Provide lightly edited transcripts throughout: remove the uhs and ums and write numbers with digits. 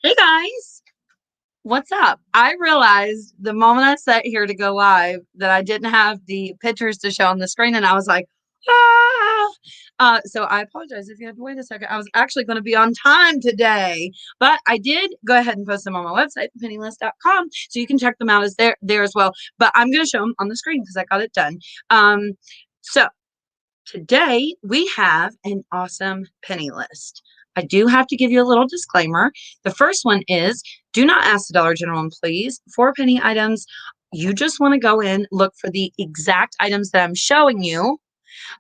Hey guys, what's up? I realized the moment I sat here to go live that I didn't have the pictures to show on the screen, and I was like, ah. So I apologize if you had to wait a second. I was actually going to be on time today, but I did go ahead and post them on my website, pennilist.com, so you can check them out as there as well. But I'm going to show them on the screen because I got it done. So today we have an awesome penny list. I do have to give you a little disclaimer. The first one is do not ask the Dollar General employees for penny items. You just want to go in, look for the exact items that I'm showing you,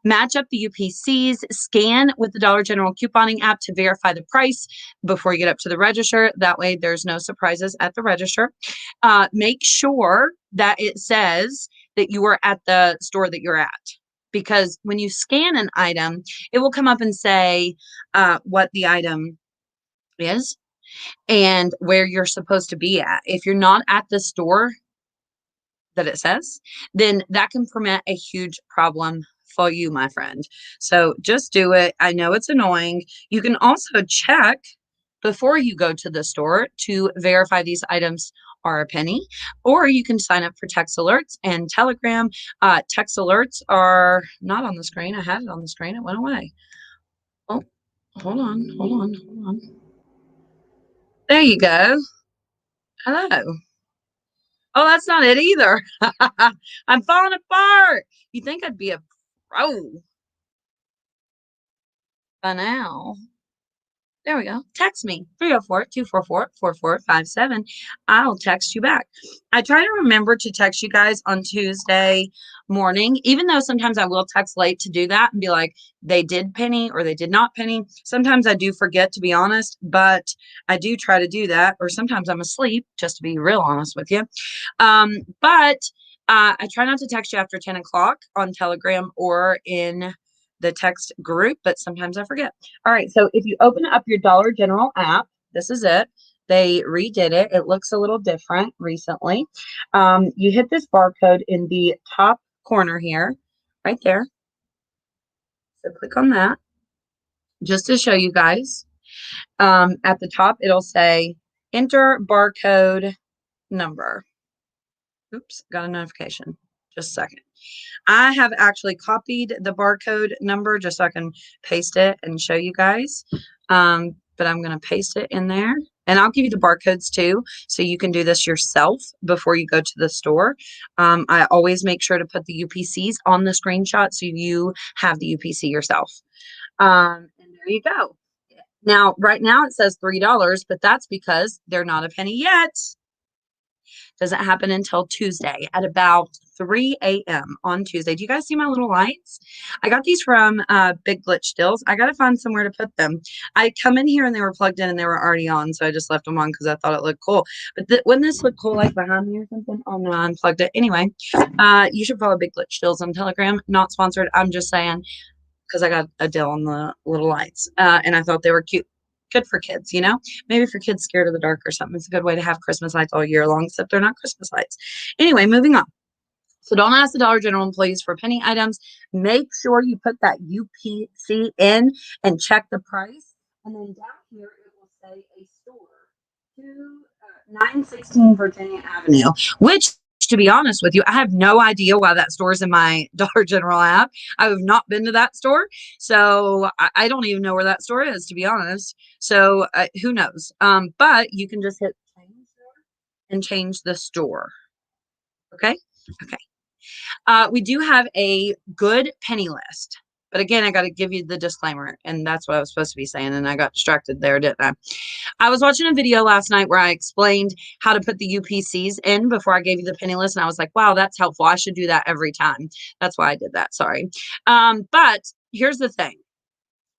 match up the UPCs, scan with the Dollar General couponing app to verify the price before you get up to the register. That way, there's no surprises at the register. Make sure that it says that you are at the store that you're at. Because when you scan an item, it will come up and say what the item is and where you're supposed to be at. If you're not at the store that it says, then that can prevent a huge problem for you, my friend. So just do it. I know it's annoying. You can also check before you go to the store to verify these items are a penny, or you can sign up for text alerts and Telegram. Text alerts are not on the screen. I had it on the screen. It went away. Oh, hold on. There you go. Hello. Oh, that's not it either. I'm falling apart. You think I'd be a pro by now. There we go. Text me 304-244-4457. I'll text you back. I try to remember to text you guys on Tuesday morning, even though sometimes I will text late to do that and be like, they did penny or they did not penny. Sometimes I do forget, to be honest, but I do try to do that. Or sometimes I'm asleep, just to be real honest with you. But I try not to text you after 10 o'clock on Telegram or in the text group, but sometimes I forget. All right, so if you open up your Dollar General app, this is it. They redid it. It looks a little different recently. You hit this barcode in the top corner here, right there. So click on that just to show you guys. At the top, it'll say enter barcode number. Oops, got a notification. Just a second. I have actually copied the barcode number just so I can paste it and show you guys. But I'm going to paste it in there. And I'll give you the barcodes too, so you can do this yourself before you go to the store. I always make sure to put the UPCs on the screenshot so you have the UPC yourself. And there you go. Now, right now it says $3, but that's because they're not a penny yet. Doesn't happen until Tuesday at about 3 a.m. on Tuesday. Do you guys see my little lights? I got these from Big Glitch Stills. I got to find somewhere to put them. I come in here and they were plugged in and they were already on, so I just left them on because I thought it looked cool. But wouldn't this look cool like behind me or something? Oh no, I unplugged it. Anyway, you should follow Big Glitch Stills on Telegram. Not sponsored. I'm just saying because I got a deal on the little lights and I thought they were cute. Good for kids, you know, maybe for kids scared of the dark or something. It's a good way to have Christmas lights all year long, except they're not Christmas lights. Anyway, moving on. So don't ask the Dollar General employees for penny items. Make sure you put that UPC in and check the price. And then down here, it will say a store, 916 Virginia Avenue, which, to be honest with you, I have no idea why that store is in my Dollar General app. I have not been to that store. So I don't even know where that store is, to be honest. So who knows? But you can just hit change and change the store. Okay. Okay. We do have a good penny list. But again, I got to give you the disclaimer, and that's what I was supposed to be saying, and I got distracted there, didn't I? I was watching a video last night where I explained how to put the UPCs in before I gave you the penny list, and I was like, wow, that's helpful. I should do that every time. That's why I did that. Sorry. But here's the thing.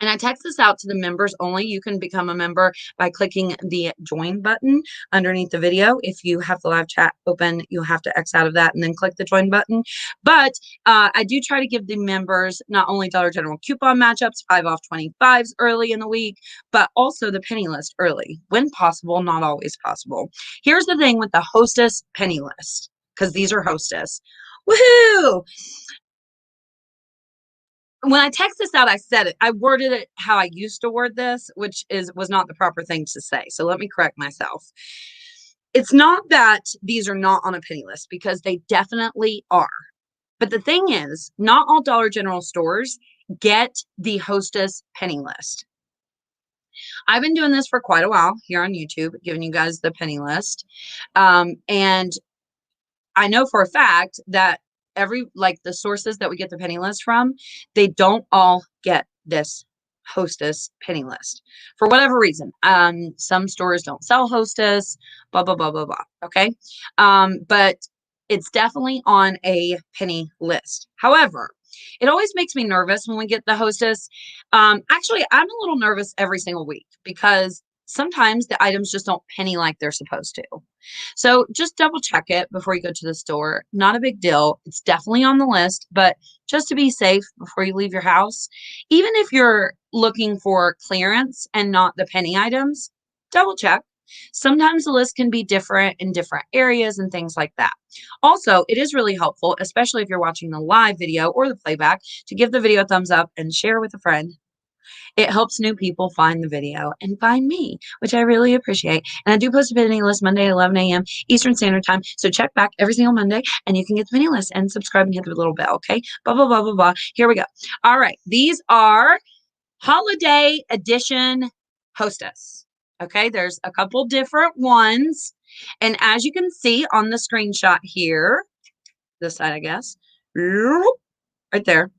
And I text this out to the members only. You can become a member by clicking the join button underneath the video. If you have the live chat open, you'll have to X out of that and then click the join button. But I do try to give the members not only Dollar General coupon matchups, 5 off 25s early in the week, but also the penny list early when possible, not always possible. Here's the thing with the Hostess penny list, because these are Hostess. Woohoo! when I text this out, I said it. I worded it how I used to word this, which was not the proper thing to say. So let me correct myself. It's not that these are not on a penny list because they definitely are. But the thing is, not all Dollar General stores get the Hostess penny list. I've been doing this for quite a while here on YouTube, giving you guys the penny list. And I know for a fact that like the sources that we get the penny list from, they don't all get this Hostess penny list for whatever reason. Some stores don't sell Hostess, blah, blah, blah, blah, blah. Okay. But it's definitely on a penny list. However, it always makes me nervous when we get the Hostess. Actually, I'm a little nervous every single week because sometimes the items just don't penny like they're supposed to. So just double check it before you go to the store. Not a big deal. It's definitely on the list, but just to be safe before you leave your house, even if you're looking for clearance and not the penny items, double check. Sometimes the list can be different in different areas and things like that. Also, it is really helpful, especially if you're watching the live video or the playback, to give the video a thumbs up and share with a friend. It helps new people find the video and find me, which I really appreciate. And I do post a penny list Monday at 11 a.m. Eastern Standard Time. So check back every single Monday and you can get the penny list and subscribe and hit the little bell. Okay. Blah, blah, blah, blah, blah. Here we go. All right. These are holiday edition Hostess. Okay. There's a couple different ones. And as you can see on the screenshot here, this side, I guess, right there.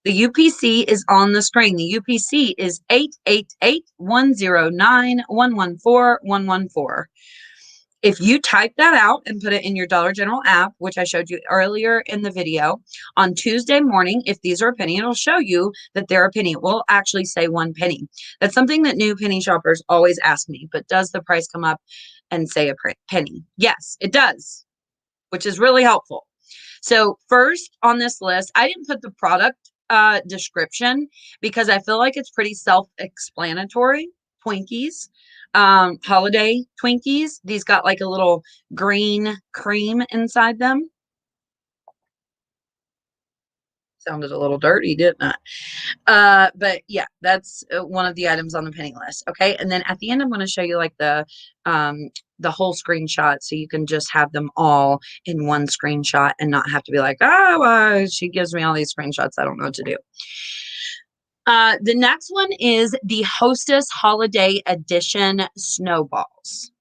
The UPC is on the screen. The UPC is 888-109-114-114. If you type that out and put it in your Dollar General app, which I showed you earlier in the video, on Tuesday morning, if these are a penny, it'll show you that they're a penny. It will actually say 1 penny. That's something that new penny shoppers always ask me, but does the price come up and say a penny? Yes, it does, which is really helpful. So first on this list, I didn't put the product description because I feel like it's pretty self-explanatory. Twinkies, holiday Twinkies. These got like a little green cream inside them. Sounded a little dirty, didn't it? But yeah, that's one of the items on the penny list. Okay. And then at the end, I'm going to show you like the whole screenshot so you can just have them all in one screenshot and not have to be like, oh, well, she gives me all these screenshots. I don't know what to do. The next one is the Hostess Holiday Edition Snowballs.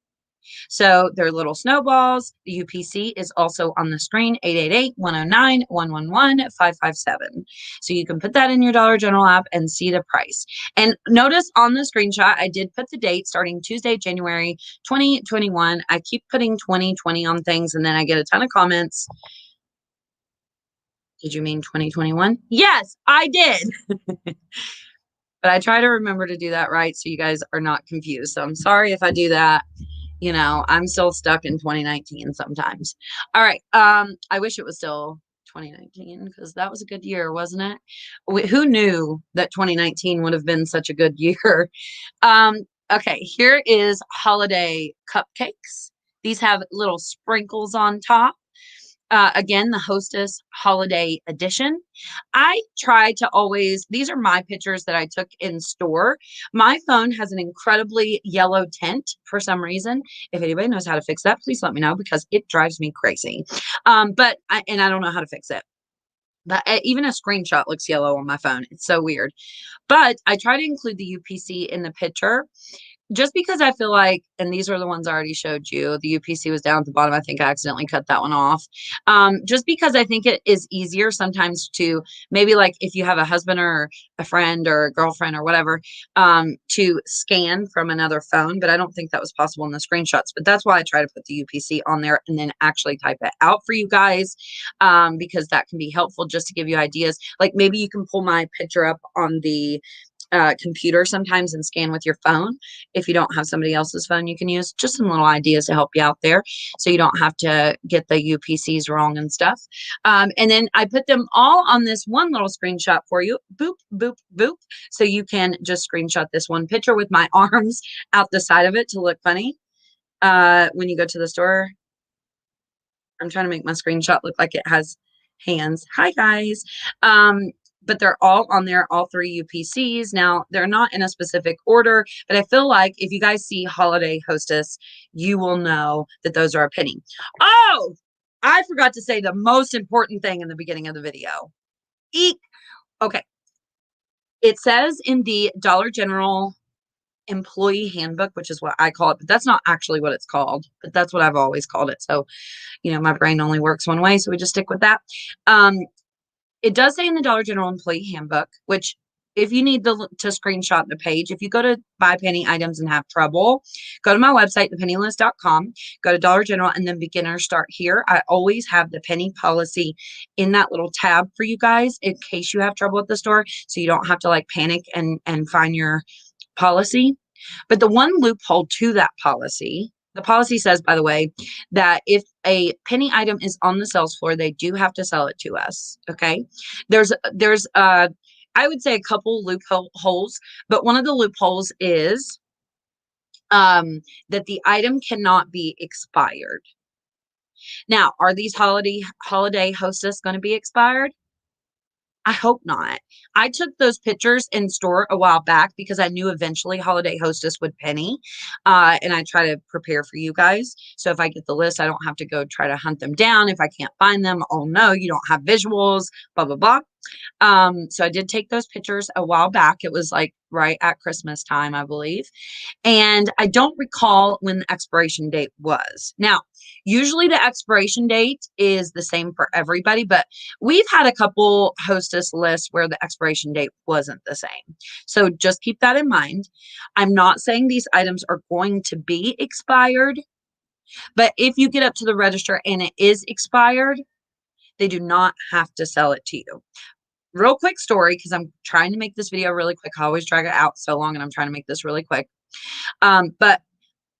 So they're little snowballs. The UPC is also on the screen, 888-109-111-557. So you can put that in your Dollar General app and see the price. And notice on the screenshot, I did put the date starting Tuesday, January 2021. I keep putting 2020 on things and then I get a ton of comments. Did you mean 2021? Yes, I did. But I try to remember to do that right so you guys are not confused. So I'm sorry if I do that. You know, I'm still stuck in 2019 sometimes. All right. I wish it was still 2019 because that was a good year, wasn't it? Who knew that 2019 would have been such a good year? Okay, here is holiday cupcakes. These have little sprinkles on top. Again, the Hostess Holiday Edition. I try to always, these are my pictures that I took in store. My phone has an incredibly yellow tint for some reason. If anybody knows how to fix that, please let me know because it drives me crazy. And I don't know how to fix it. But even a screenshot looks yellow on my phone. It's so weird. But I try to include the UPC in the picture just because I feel like, and these are the ones I already showed you, the UPC was down at the bottom. I think I accidentally cut that one off. Just because I think it is easier sometimes to maybe like if you have a husband or a friend or a girlfriend or whatever, to scan from another phone. But I don't think that was possible in the screenshots. But that's why I try to put the UPC on there and then actually type it out for you guys, because that can be helpful just to give you ideas. Like maybe you can pull my picture up on the computer sometimes and scan with your phone. If you don't have somebody else's phone you can use, just some little ideas to help you out there so you don't have to get the UPCs wrong and stuff. And then I put them all on this one little screenshot for you. Boop, boop, boop. So you can just screenshot this one picture with my arms out the side of it to look funny. When you go to the store, I'm trying to make my screenshot look like it has hands. Hi guys. but they're all on there, all 3 UPCs. Now, they're not in a specific order, but I feel like if you guys see Holiday Hostess, you will know that those are a penny. Oh, I forgot to say the most important thing in the beginning of the video. Eek. Okay. It says in the Dollar General employee handbook, which is what I call it, but that's not actually what it's called, but that's what I've always called it. So, my brain only works one way, so we just stick with that. It does say in the Dollar General employee handbook, which if you need to screenshot the page, if you go to buy penny items and have trouble, go to my website, thepennylist.com, go to Dollar General, and then beginners start here. I always have the penny policy in that little tab for you guys in case you have trouble at the store, so you don't have to like panic and find your policy. But the one loophole to that policy, the policy says, by the way, that if a penny item is on the sales floor, they do have to sell it to us. Okay. There's I would say a couple loopholes, but one of the loopholes is that the item cannot be expired. Now, are these holiday Hostess going to be expired? I hope not. I took those pictures in store a while back because I knew eventually Holiday Hostess would penny. And I try to prepare for you guys. So if I get the list, I don't have to go try to hunt them down. If I can't find them, oh no, you don't have visuals, blah, blah, blah. So I did take those pictures a while back. It was like right at Christmas time, I believe. And I don't recall when the expiration date was. Now, usually the expiration date is the same for everybody, but we've had a couple Hostess lists where the expiration date wasn't the same. So just keep that in mind. I'm not saying these items are going to be expired, but if you get up to the register and it is expired, they do not have to sell it to you. Real quick story, because I'm trying to make this video really quick. I always drag it out so long, and I'm trying to make this really quick. But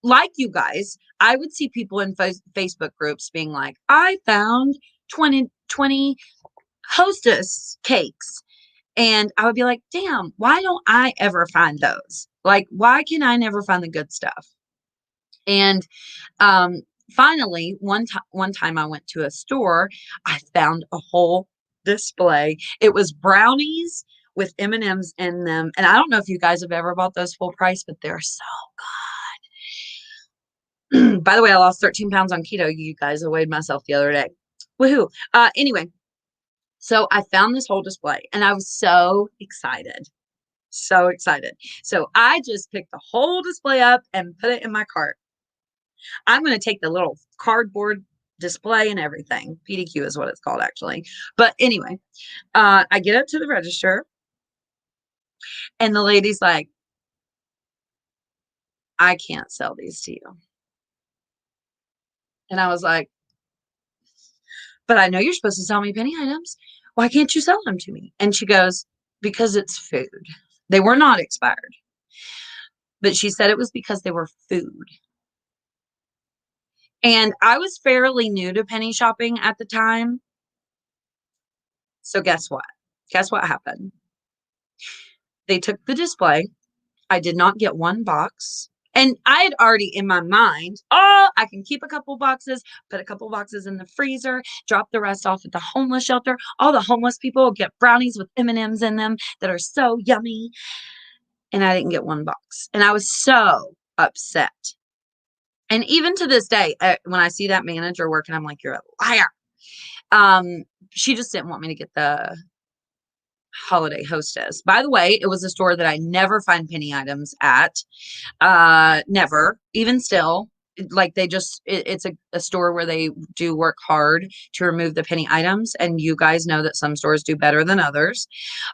like you guys, I would see people in Facebook groups being like, I found 20 Hostess cakes. And I would be like, damn, why don't I ever find those? Like, why can I never find the good stuff? And finally, one time I went to a store, I found a whole display. It was brownies with M&Ms in them. And I don't know if you guys have ever bought those full price, but they're so good. By the way, I lost 13 pounds on keto. You guys, I weighed myself the other day. Woohoo. Anyway, so I found this whole display and I was so excited. So excited. So I just picked the whole display up and put it in my cart. I'm going to take the little cardboard display and everything. PDQ is what it's called, actually. But anyway, I get up to the register and the lady's like, I can't sell these to you. And I was like, but I know you're supposed to sell me penny items. Why can't you sell them to me? And she goes, because it's food. They were not expired. But she said it was because they were food. And I was fairly new to penny shopping at the time. So guess what? Guess what happened? They took the display. I did not get one box. And I had already in my mind, oh, I can keep a couple boxes, put a couple boxes in the freezer, drop the rest off at the homeless shelter. All the homeless people will get brownies with M&Ms in them that are so yummy. And I didn't get one box. And I was so upset. And even to this day, when I see that manager working, I'm like, you're a liar. She just didn't want me to get the Holiday Hostess. By the way, it was a store that I never find penny items at. Never. Even still, like it's a store where they do work hard to remove the penny items. And you guys know that some stores do better than others.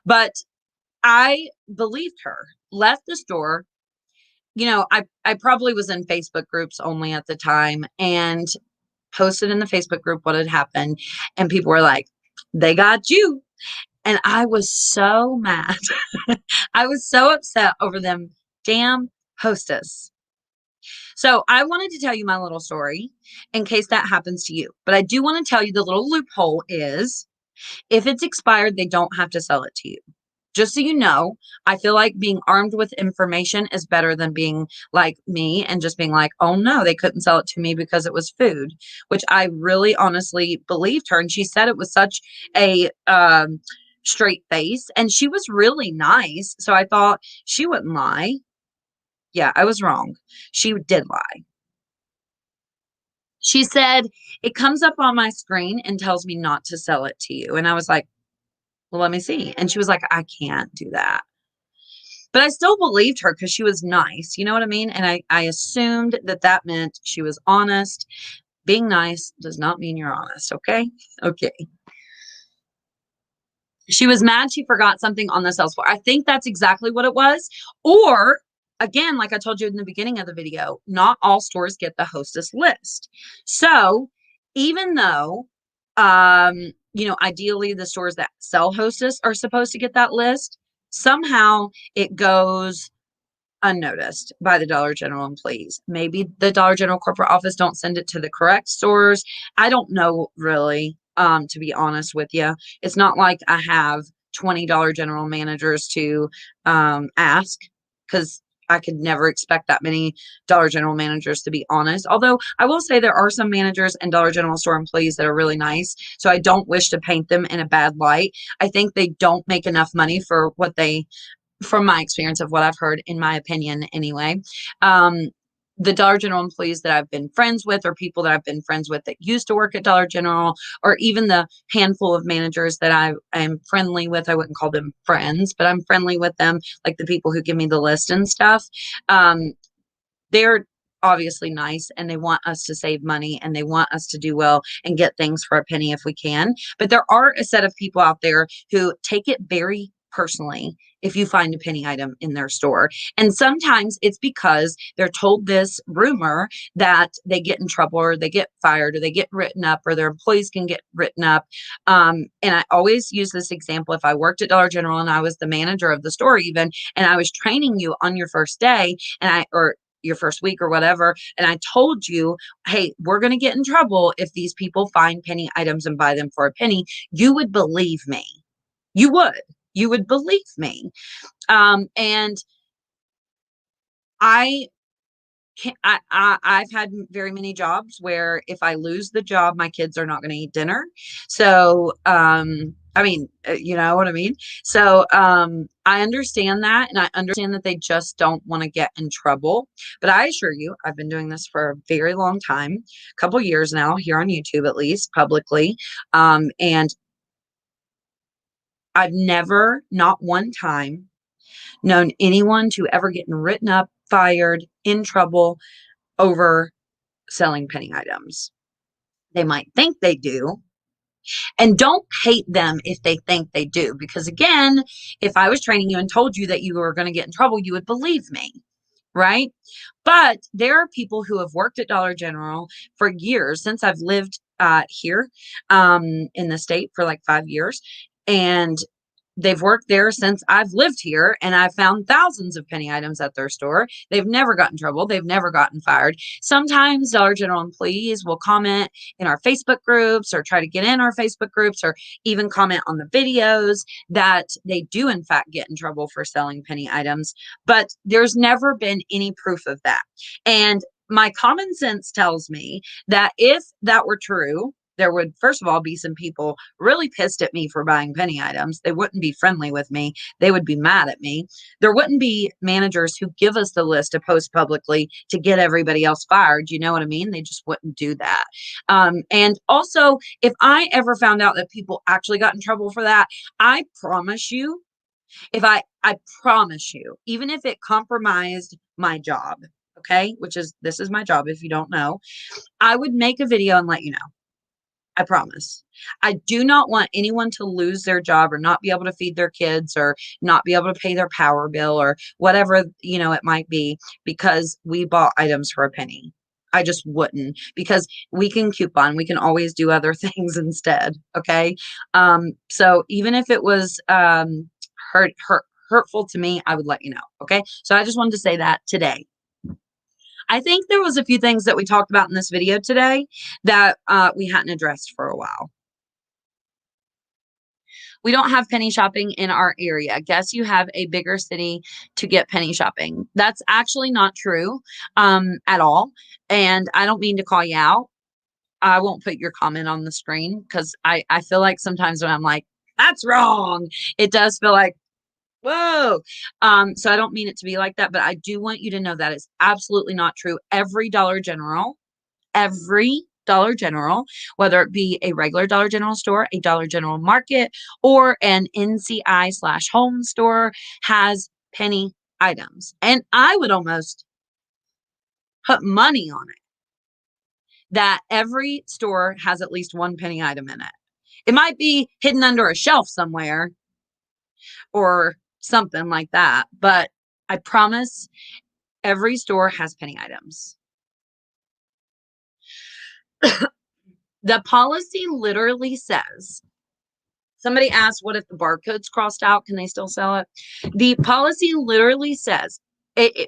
But I believed her, left the store. I probably was in Facebook groups only at the time and posted in the Facebook group what had happened. And people were like, they got you. And I was so mad. I was so upset over them damn Hostess. So I wanted to tell you my little story in case that happens to you. But I do want to tell you the little loophole is if it's expired, they don't have to sell it to you. Just so you know, I feel like being armed with information is better than being like me and just being like, oh no, they couldn't sell it to me because it was food, which I really honestly believed her. And she said it was such a straight face, and she was really nice. So I thought she wouldn't lie. Yeah, I was wrong. She did lie. She said, "It comes up on my screen and tells me not to sell it to you." And I was like, "Well, let me see." And she was like, "I can't do that." But I still believed her because she was nice. You know what I mean? And I assumed that that meant she was honest. Being nice does not mean you're honest. Okay. Okay. She was mad she forgot something on the sales floor. I think that's exactly what it was. Or again, like I told you in the beginning of the video, not all stores get the Hostess list. So even though, ideally the stores that sell Hostess are supposed to get that list, somehow it goes unnoticed by the Dollar General employees. Maybe the Dollar General corporate office don't send it to the correct stores. I don't know really, to be honest with you. It's not like I have 20 Dollar General managers to ask, because I could never expect that many Dollar General managers to be honest. Although I will say there are some managers and Dollar General store employees that are really nice. So I don't wish to paint them in a bad light. I think they don't make enough money for what they, from my experience of what I've heard, in my opinion, anyway. Um, the Dollar General employees that I've been friends with, or people that I've been friends with that used to work at Dollar General, or even the handful of managers that I am friendly with, I wouldn't call them friends, but I'm friendly with them, like the people who give me the list and stuff. Um, they're obviously nice and they want us to save money and they want us to do well and get things for a penny if we can. But there are a set of people out there who take it very personally if you find a penny item in their store. And sometimes it's because they're told this rumor that they get in trouble or they get fired or they get written up or their employees can get written up. And I always use this example. If I worked at Dollar General and I was the manager of the store even, and I was training you on your first day or your first week or whatever, and I told you, hey, we're going to get in trouble if these people find penny items and buy them for a penny, you would believe me. You would. You would believe me. And I I've had very many jobs where if I lose the job, my kids are not going to eat dinner. So, I mean, you know what I mean? So, I understand that. And I understand that they just don't want to get in trouble. But I assure you, I've been doing this for a very long time, a couple years now, here on YouTube, at least publicly. And I've never, not one time, known anyone to ever get written up, fired, in trouble over selling penny items. They might think they do. And don't hate them if they think they do. Because again, if I was training you and told you that you were going to get in trouble, you would believe me. Right. But there are people who have worked at Dollar General for years since I've lived here in the state for like 5 years. And they've worked there since I've lived here, and I've found thousands of penny items at their store. They've never gotten in trouble. They've never gotten fired. Sometimes Dollar General employees will comment in our Facebook groups or try to get in our Facebook groups or even comment on the videos that they do, in fact, get in trouble for selling penny items. But there's never been any proof of that. And my common sense tells me that if that were true, there would, first of all, be some people really pissed at me for buying penny items. They wouldn't be friendly with me. They would be mad at me. There wouldn't be managers who give us the list to post publicly to get everybody else fired. You know what I mean? They just wouldn't do that. And also, if I ever found out that people actually got in trouble for that, I promise you, I promise you, even if it compromised my job, okay, this is my job if you don't know, I would make a video and let you know. I promise. I do not want anyone to lose their job or not be able to feed their kids or not be able to pay their power bill or whatever, it might be because we bought items for a penny. I just wouldn't, because we can coupon. We can always do other things instead. Okay. So even if it was hurtful to me, I would let you know. Okay. So I just wanted to say that today. I think there was a few things that we talked about in this video today that we hadn't addressed for a while. We don't have penny shopping in our area. Guess you have a bigger city to get penny shopping. That's actually not true at all. And I don't mean to call you out. I won't put your comment on the screen because I feel like sometimes when I'm like, That's wrong. It does feel like, whoa. So I don't mean it to be like that, but I do want you to know that is absolutely not true. Every Dollar General, whether it be a regular Dollar General store, a Dollar General Market, or an NCI/home store, has penny items. And I would almost put money on it that every store has at least one penny item in it. It might be hidden under a shelf somewhere or something like that, but I promise every store has penny items. The policy literally says, somebody asked, what if the barcode's crossed out? Can they still sell it? The policy literally says,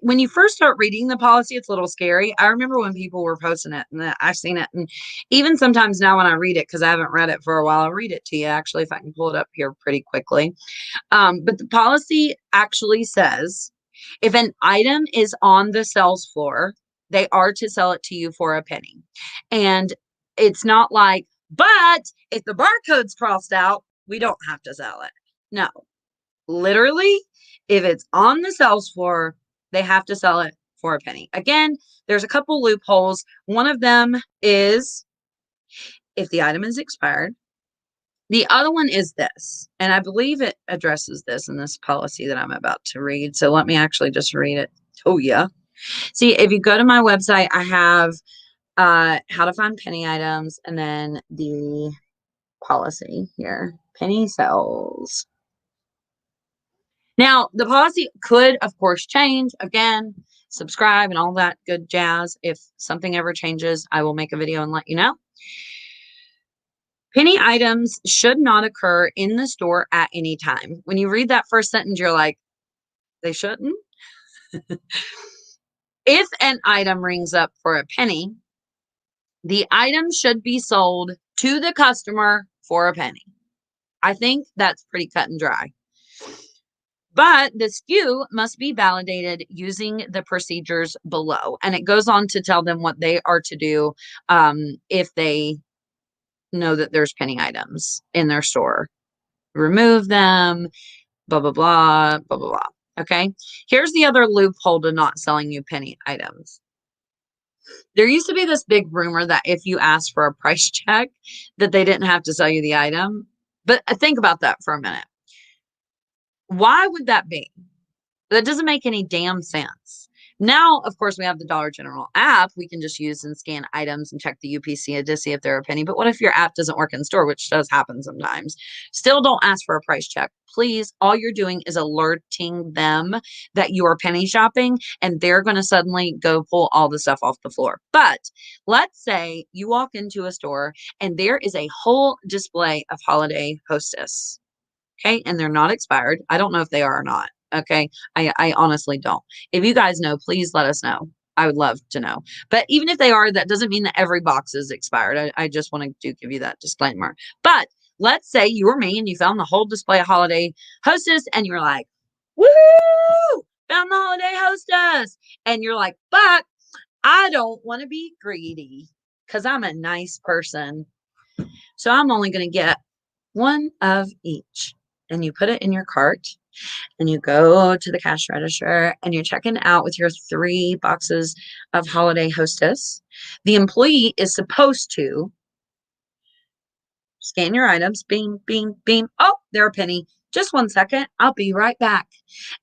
when you first start reading the policy, it's a little scary. I remember when people were posting it and I've seen it. And even sometimes now when I read it, because I haven't read it for a while, I'll read it to you actually, if I can pull it up here pretty quickly. But the policy actually says, if an item is on the sales floor, they are to sell it to you for a penny. And it's not like, but if the barcode's crossed out, we don't have to sell it. No, literally, if it's on the sales floor, they have to sell it for a penny. Again, there's a couple loopholes. One of them is if the item is expired. The other one is this, and I believe it addresses this in this policy that I'm about to read. So let me actually just read it to you. See, if you go to my website, I have how to find penny items and then the policy here, penny sales. Now, the policy could, of course, change. Again, subscribe and all that good jazz. If something ever changes, I will make a video and let you know. Penny items should not occur in the store at any time. When you read that first sentence, you're like, they shouldn't? If an item rings up for a penny, the item should be sold to the customer for a penny. I think that's pretty cut and dry. But the SKU must be validated using the procedures below. And it goes on to tell them what they are to do if they know that there's penny items in their store. Remove them, blah, blah, blah, blah, blah, blah. Okay. Here's the other loophole to not selling you penny items. There used to be this big rumor that if you asked for a price check, that they didn't have to sell you the item. But think about that for a minute. Why would that be? That doesn't make any damn sense. Now, of course, we have the Dollar General app. We can just use and scan items and check the UPC to see if they're a penny. But what if your app doesn't work in store, which does happen sometimes? Still don't ask for a price check. Please, all you're doing is alerting them that you are penny shopping and they're going to suddenly go pull all the stuff off the floor. But let's say you walk into a store and there is a whole display of Holiday Hostess. Okay. And they're not expired. I don't know if they are or not. Okay. I honestly don't. If you guys know, please let us know. I would love to know. But even if they are, that doesn't mean that every box is expired. I just want to give you that disclaimer. But let's say you were me and you found the whole display of Holiday Hostess and you're like, woo, found the Holiday Hostess. And you're like, but I don't want to be greedy because I'm a nice person. So I'm only going to get one of each. And you put it in your cart and you go to the cash register and you're checking out with your 3 boxes of Holiday Hostess. The employee is supposed to scan your items, beam, beam, beam. Oh, they're a penny. Just 1 second. I'll be right back.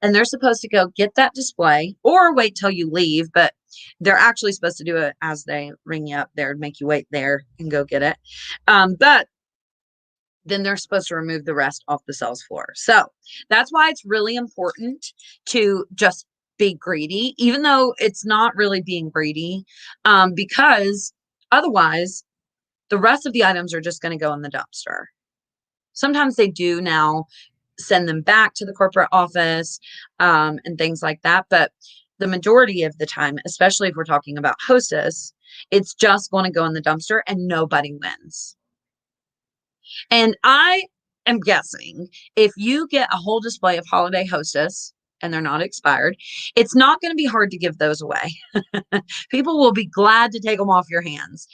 And they're supposed to go get that display or wait till you leave, but they're actually supposed to do it as they ring you up there and make you wait there and go get it. But then they're supposed to remove the rest off the sales floor. So that's why it's really important to just be greedy, even though it's not really being greedy, because otherwise the rest of the items are just going to go in the dumpster. Sometimes they do now send them back to the corporate office and things like that. But the majority of the time, especially if we're talking about Hostess, it's just going to go in the dumpster and nobody wins. And I am guessing if you get a whole display of Holiday Hostess and they're not expired, it's not going to be hard to give those away. People will be glad to take them off your hands,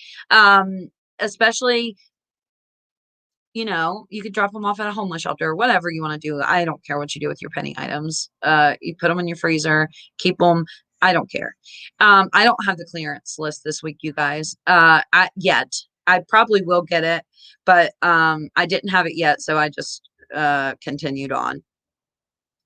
especially you could drop them off at a homeless shelter or whatever you want to do. I don't care what you do with your penny items. You put them in your freezer, keep them. I don't care. I don't have the clearance list this week, you guys. Yet. I probably will get it, but I didn't have it yet, so I just continued on.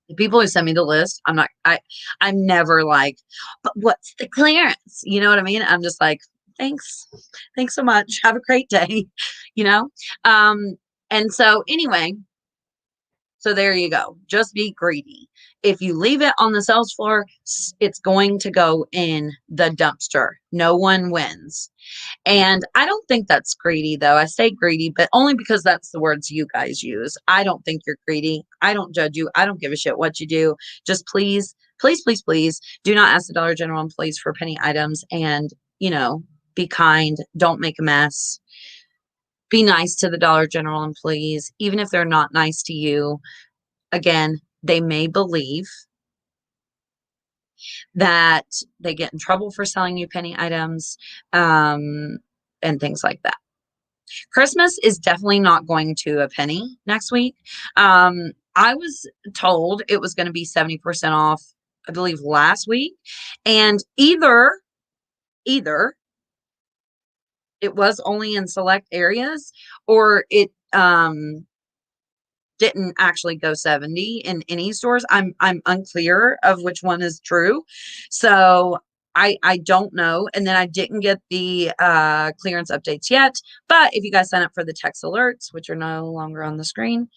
The people who send me the list, I'm never like, but what's the clearance? You know what I mean? I'm just like, thanks. Thanks so much. Have a great day. you know? Um, and so anyway, so there you go. Just be greedy. If you leave it on the sales floor, it's going to go in the dumpster. No one wins. And I don't think that's greedy, though. I say greedy, but only because that's the words you guys use. I don't think you're greedy. I don't judge you. I don't give a shit what you do. Just please, please, please, please do not ask the Dollar General employees for penny items and, be kind. Don't make a mess. Be nice to the Dollar General employees, even if they're not nice to you. Again, they may believe that they get in trouble for selling you penny items, and things like that. Christmas is definitely not going to a penny next week. I was told it was going to be 70% off, I believe, last week. And either it was only in select areas or it didn't actually go 70 in any stores. I'm unclear of which one is true. So I don't know. And then I didn't get the clearance updates yet. But if you guys sign up for the text alerts, which are no longer on the screen,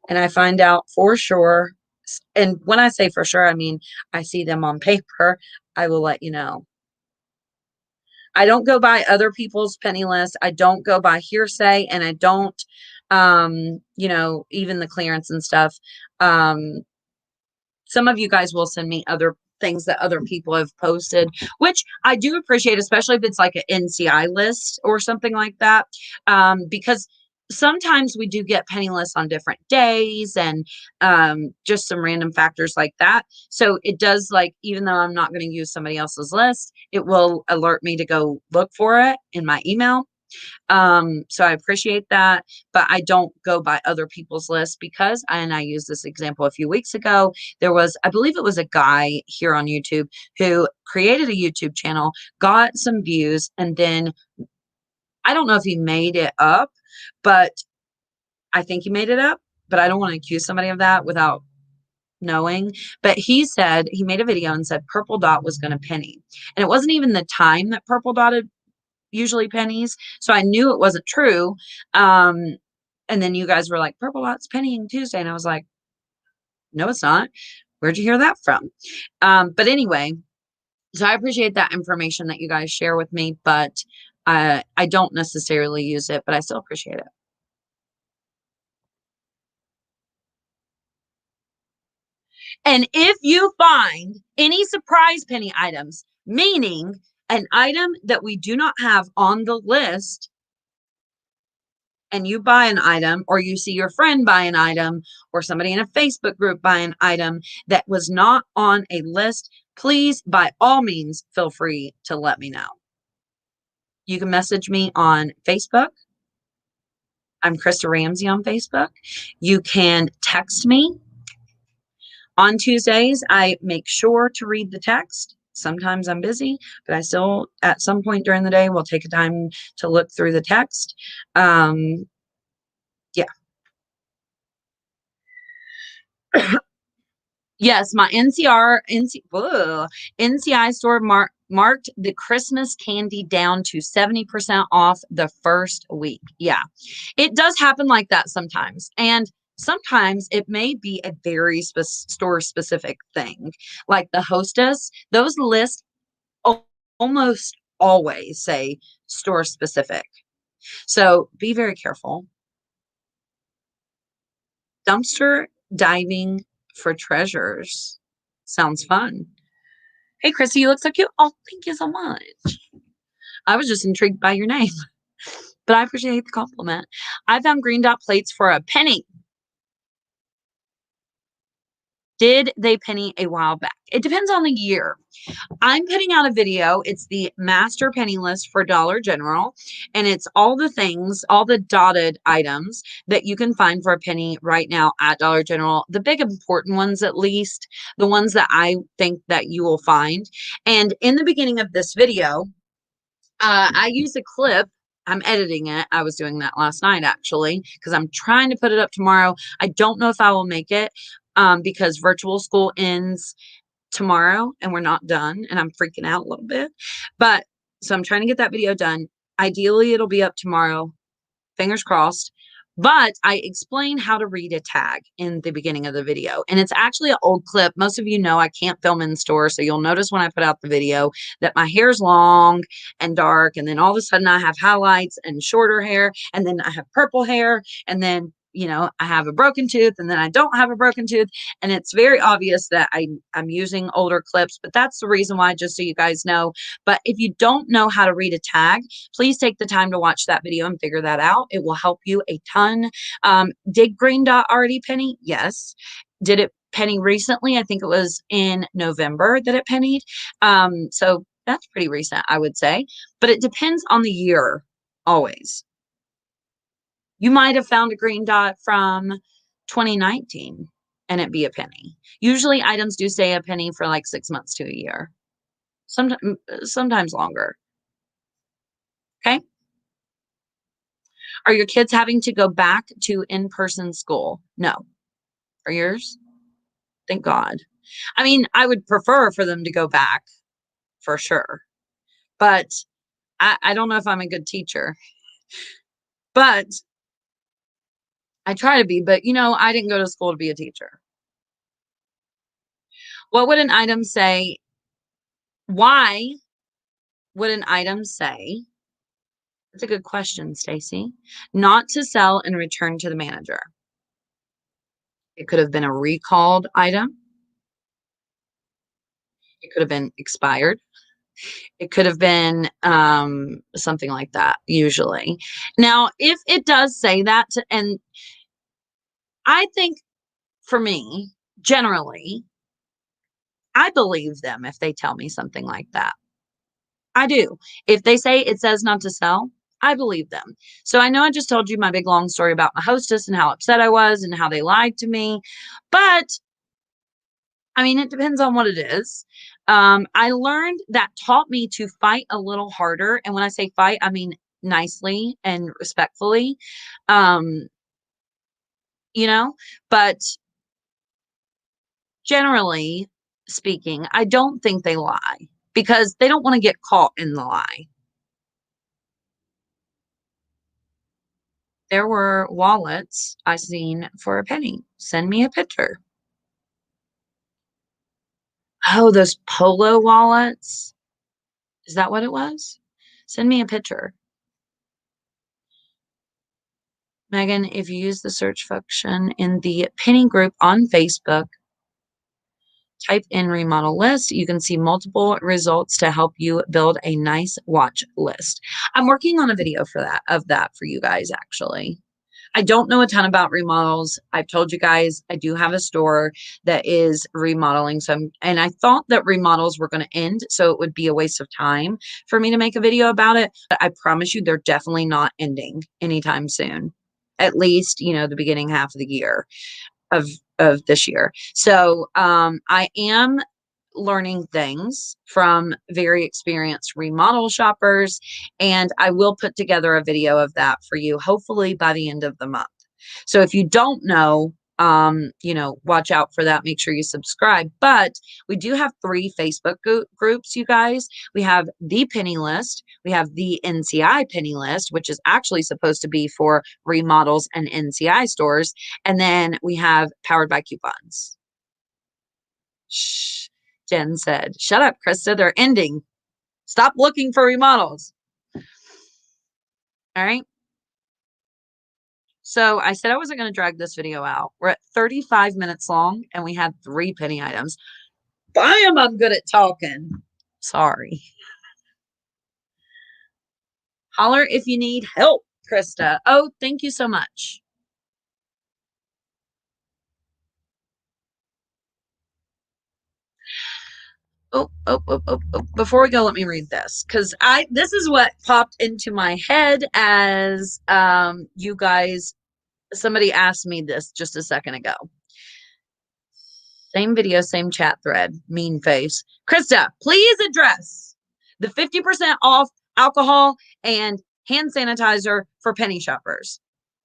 and I find out for sure, and when I say for sure, I mean I see them on paper, I will let you know. I don't go by other people's penny list. I don't go by hearsay, and I don't, even the clearance and stuff. Some of you guys will send me other things that other people have posted, which I do appreciate, especially if it's like an NCI list or something like that. Because sometimes we do get penny lists on different days and just some random factors like that. So it does, like, even though I'm not going to use somebody else's list, it will alert me to go look for it in my email. So I appreciate that, but I don't go by other people's lists because, and I used this example a few weeks ago, there was, I believe it was a guy here on YouTube who created a YouTube channel, got some views, and then I don't know if he made it up, but I think he made it up, but I don't want to accuse somebody of that without knowing. But he said, he made a video and said Purple Dot was going to penny. And it wasn't even the time that Purple Dot had usually pennies. So I knew it wasn't true. And then you guys were like, Purple Dot's pennying Tuesday. And I was like, no, it's not. Where'd you hear that from? But anyway, so I appreciate that information that you guys share with me, but I don't necessarily use it, but I still appreciate it. And if you find any surprise penny items, meaning an item that we do not have on the list, and you buy an item, or you see your friend buy an item, or somebody in a Facebook group buy an item that was not on a list, please, by all means, feel free to let me know. You can message me on Facebook. I'm Krista Ramsey on Facebook. You can text me. On Tuesdays, I make sure to read the text. Sometimes I'm busy, but I still, at some point during the day, will take a time to look through the text. Yeah. Yes, my NCI store marked the Christmas candy down to 70% off the first week. Yeah, it does happen like that sometimes. And sometimes it may be a very store specific thing, like the Hostess. Those lists almost always say store specific. So be very careful. Dumpster diving for treasures sounds fun. Hey, Chrissy, you look so cute. Oh, thank you so much. I was just intrigued by your name, but I appreciate the compliment. I found green dot plates for a penny. Did they penny a while back? It depends on the year. I'm putting out a video. It's the master penny list for Dollar General, and it's all the things, all the dotted items that you can find for a penny right now at Dollar General. The big important ones, at least, the ones that I think that you will find. And in the beginning of this video, I use a clip. I'm editing it. I was doing that last night actually because I'm trying to put it up tomorrow. I don't know if I will make it because virtual school ends tomorrow and we're not done and I'm freaking out a little bit. But so I'm trying to get that video done. Ideally, it'll be up tomorrow. Fingers crossed. But I explain how to read a tag in the beginning of the video. And it's actually an old clip. Most of you know I can't film in store. So you'll notice when I put out the video that my hair's long and dark. And then all of a sudden I have highlights and shorter hair. And then I have purple hair. And then, you know, I have a broken tooth and then I don't have a broken tooth. And it's very obvious that I'm using older clips. But that's the reason why, just so you guys know. But if you don't know how to read a tag, please take the time to watch that video and figure that out. It will help you a ton. Did Green Dot already penny? Yes. Did it penny recently? I think it was in November that it pennied. So that's pretty recent, I would say. But it depends on the year, always. You might have found a Green Dot from 2019 and it be a penny. Usually items do stay a penny for like 6 months to a year. Sometimes longer. Okay. Are your kids having to go back to in-person school? No. Are yours? Thank God. I mean, I would prefer for them to go back for sure, but I don't know if I'm a good teacher, but I try to be, but you know, I didn't go to school to be a teacher. What would an item say? Why would an item say? That's a good question, Stacy. Not to sell and return to the manager. It could have been a recalled item. It could have been expired. It could have been something like that, usually. Now, if it does say that, and I think for me, generally, I believe them if they tell me something like that. I do. If they say it says not to sell, I believe them. So I know I just told you my big long story about my hostess and how upset I was and how they lied to me. But I mean, it depends on what it is. I learned that taught me to fight a little harder. And when I say fight, I mean nicely and respectfully. Um, you know, but generally speaking, I don't think they lie because they don't want to get caught in the lie. There were wallets I seen for a penny. Send me a picture. Oh, those polo wallets. Is that what it was? Send me a picture. Megan, if you use the search function in the penny group on Facebook, type in remodel list, you can see multiple results to help you build a nice watch list. I'm working on a video for that for you guys actually. I don't know a ton about remodels. I've told you guys I do have a store that is remodeling some, and I thought that remodels were going to end, so it would be a waste of time for me to make a video about it. But I promise you they're definitely not ending anytime soon. At least, you know, the beginning half of the year of this year. So I am learning things from very experienced remodel shoppers, and I will put together a video of that for you, hopefully by the end of the month. So if you don't know, you know, watch out for that. Make sure you subscribe. But we do have 3 Facebook groups, you guys. We have the penny list. We have the NCI penny list, which is actually supposed to be for remodels and NCI stores. And then we have Powered by Coupons. Shh. Jen said, shut up, Krista. They're ending. Stop looking for remodels. All right. So I said I wasn't going to drag this video out. We're at 35 minutes long and we had 3 penny items. Bam, I'm good at talking. Sorry. Holler if you need help, Krista. Oh, thank you so much. Before we go, let me read this because this is what popped into my head as you guys. Somebody asked me this just a second ago. Same video, same chat thread. Mean face. Krista, please address the 50% off alcohol and hand sanitizer for penny shoppers.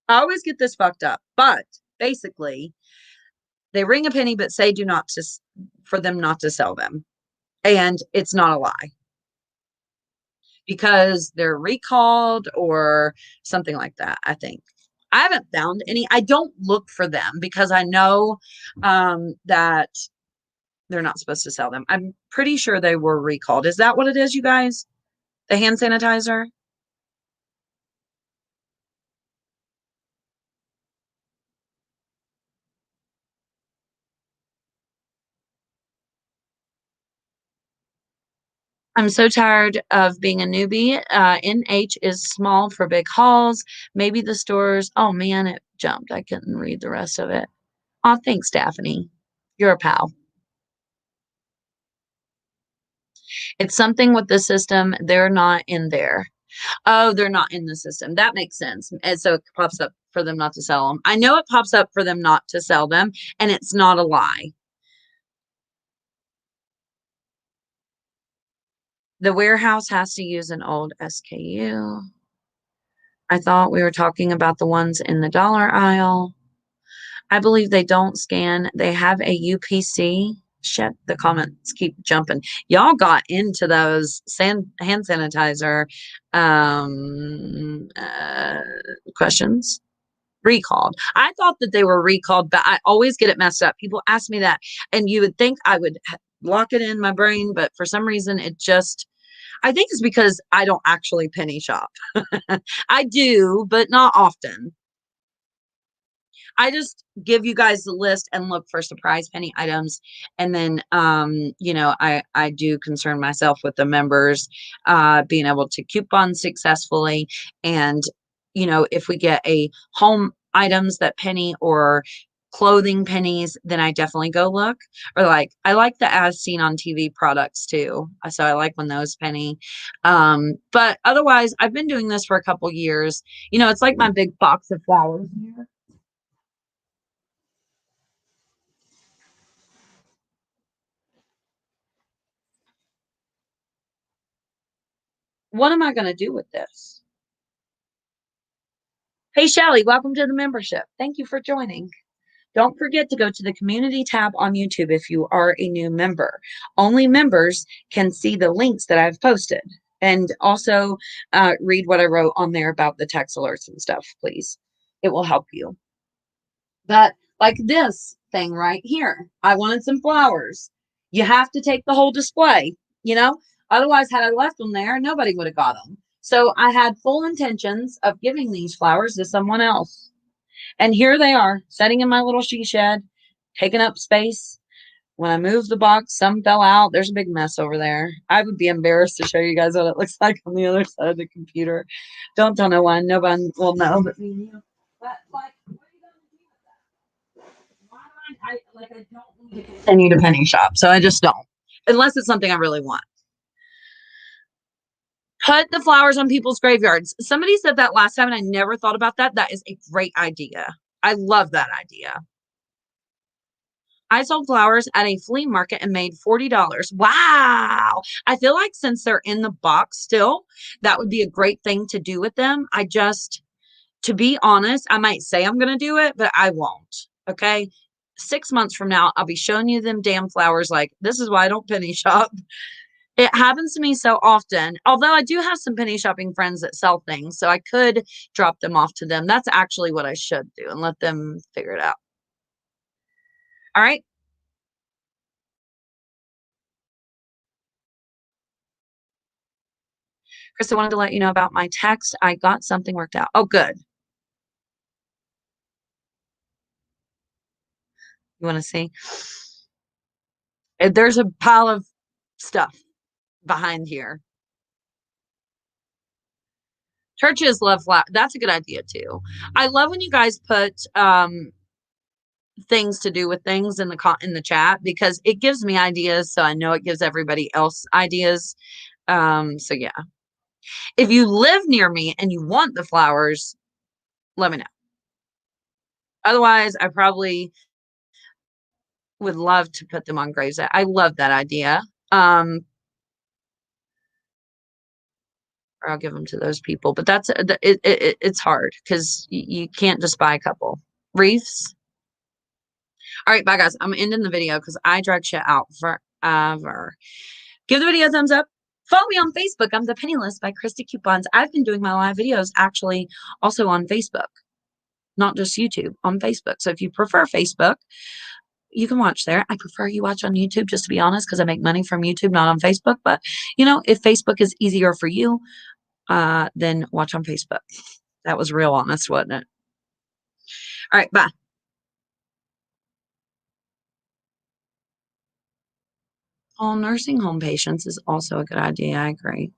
I always get this fucked up, but basically, they ring a penny but say do not to for them not to sell them. And it's not a lie because they're recalled or something like that, I think. I haven't found any. I don't look for them because I know that they're not supposed to sell them. I'm pretty sure they were recalled. Is that what it is, you guys? The hand sanitizer? I'm so tired of being a newbie. NH is small for big hauls. Maybe the stores. Oh man, it jumped. I couldn't read the rest of it. Oh, thanks, Daphne. You're a pal. It's something with the system. They're not in there. Oh, they're not in the system. That makes sense. And so it pops up for them not to sell them. I know it pops up for them not to sell them, and it's not a lie. The warehouse has to use an old SKU. I thought we were talking about the ones in the dollar aisle. I believe they don't scan. They have a UPC. Shit, the comments keep jumping. Y'all got into those hand sanitizer um, uh, questions. Recalled. I thought that they were recalled, but I always get it messed up. People ask me that, and you would think I would lock it in my brain, but for some reason, I think it's because I don't actually penny shop. I do, but not often. I just give you guys the list and look for surprise penny items. And then, I do concern myself with the members being able to coupon successfully. And, if we get a home items that penny or clothing pennies, then I definitely go look. Or like, I like the as seen on TV products too. So I like when those penny. But otherwise, I've been doing this for a couple years. It's like my big box of flowers here. What am I going to do with this? Hey, Shelly, welcome to the membership. Thank you for joining. Don't forget to go to the community tab on YouTube if you are a new member. Only members can see the links that I've posted. And also read what I wrote on there about the text alerts and stuff, please. It will help you. But like this thing right here, I wanted some flowers. You have to take the whole display, you know? Otherwise, had I left them there, nobody would have got them. So I had full intentions of giving these flowers to someone else. And here they are, sitting in my little she shed, taking up space. When I moved the box, some fell out. There's a big mess over there. I would be embarrassed to show you guys what it looks like on the other side of the computer. Don't tell no one. No one will know but me and you. But like, what are you gonna do with that? Why I don't need to continue to penny shop, so I just don't. Unless it's something I really want. Put the flowers on people's graveyards. Somebody said that last time, and I never thought about that. That is a great idea. I love that idea. I sold flowers at a flea market and made $40. Wow. I feel like since they're in the box still, that would be a great thing to do with them. To be honest, I might say I'm going to do it, but I won't. Okay. 6 months from now, I'll be showing you them damn flowers like, this is why I don't penny shop. It happens to me so often. Although I do have some penny shopping friends that sell things, so I could drop them off to them. That's actually what I should do and let them figure it out. All right. Chris, I wanted to let you know about my text. I got something worked out. Oh, good. You want to see? There's a pile of stuff behind here. Churches love flowers. That's a good idea too. I love when you guys put things to do with things in the chat because it gives me ideas, so I know it gives everybody else ideas. So yeah. If you live near me and you want the flowers, let me know. Otherwise, I probably would love to put them on graves. I love that idea. Or I'll give them to those people. But it's hard because you can't just buy a couple wreaths. All right, bye guys. I'm ending the video because I drag shit out forever. Give the video a thumbs up. Follow me on Facebook. I'm the Penniless by Christy Coupons. I've been doing my live videos actually also on Facebook, not just YouTube, on Facebook. So if you prefer Facebook, you can watch there. I prefer you watch on YouTube, just to be honest, because I make money from YouTube, not on Facebook. But if Facebook is easier for you, then watch on Facebook. That was real honest, wasn't it? All right, bye. All nursing home patients is also a good idea. I agree.